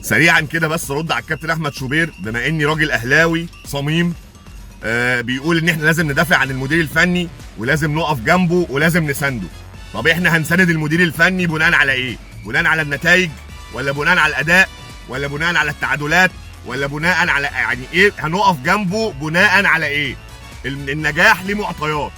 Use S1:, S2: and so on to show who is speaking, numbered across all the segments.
S1: سريعا كده بس رد على الكابتن احمد شوبير، بما اني راجل اهلاوي صميم. بيقول ان احنا لازم ندافع عن المدير الفني ولازم نقف جنبه ولازم نسانده. طب احنا هنساند المدير الفني بناء على ايه؟ بناء على النتائج، ولا بناء على الاداء، ولا بناء على التعادلات، ولا بناء على يعني ايه؟ هنقف جنبه بناء على ايه؟ النجاح ليه معطيات،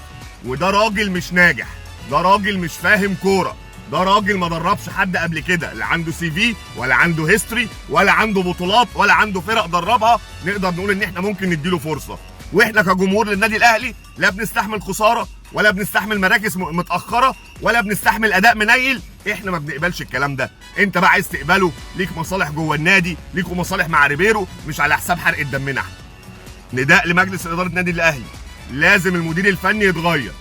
S1: وده راجل مش ناجح، ده راجل مش فاهم كوره، ده راجل ما دربش حد قبل كده، لا عنده سي في ولا عنده هيستوري ولا عنده بطولات ولا عنده فرق دربها نقدر نقول ان احنا ممكن نديله فرصه. واحنا كجمهور للنادي الاهلي لا بنستحمل خساره ولا بنستحمل مراكز متاخره ولا بنستحمل اداء منيل. احنا ما بنقبلش الكلام ده. انت بقى عايز تقبله، ليك مصالح جوه النادي، ليكوا مصالح مع ريبيرو، مش على حساب حرق دمنا احنا. نداء لمجلس اداره النادي الاهلي، لازم المدير الفني يتغير.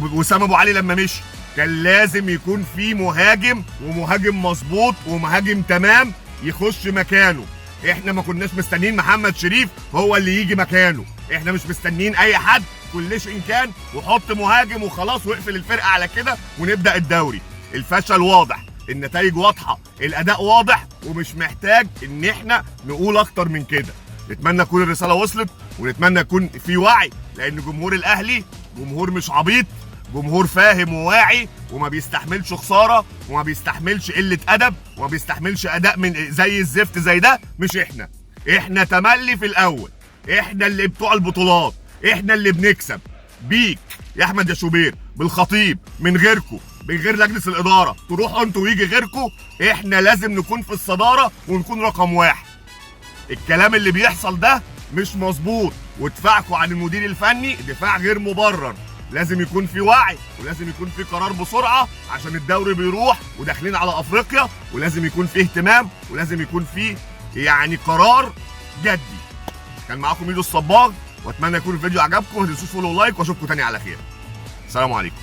S1: وسام ابو علي لما مشي كان لازم يكون في مهاجم، ومهاجم مظبوط ومهاجم تمام يخش مكانه. احنا ما كناش مستنيين محمد شريف هو اللي يجي مكانه، احنا مش مستنيين اي حد، كلش ان كان وحط مهاجم وخلاص واقفل الفرقه على كده ونبدا الدوري. الفشل واضح، النتائج واضحه، الاداء واضح، ومش محتاج ان احنا نقول اكتر من كده. نتمنى تكون الرساله وصلت، ونتمنى يكون في وعي، لان جمهور الاهلي جمهور مش عبيط، جمهور فاهم وواعي وما بيستحملش خساره وما بيستحملش قله ادب وما بيستحملش اداء من زي الزفت زي ده. مش احنا تملي في الاول، احنا اللي بتوع البطولات، احنا اللي بنكسب بيك يا احمد يا شوبير، بالخطيب، من غيركم، من غير لجنه الاداره، تروحوا انتوا ويجي غيركم. احنا لازم نكون في الصداره ونكون رقم واحد. الكلام اللي بيحصل ده مش مظبوط، ودفاعكم عن المدير الفني دفاع غير مبرر. لازم يكون في وعي، ولازم يكون في قرار بسرعه عشان الدوري بيروح وداخلين على افريقيا، ولازم يكون في اهتمام، ولازم يكون في يعني قرار جدي. كان معاكم ميدو الصباغ، واتمنى يكون الفيديو عجبكم. ما تنسوش فولو ولايك، واشوفكم تاني على خير. السلام عليكم.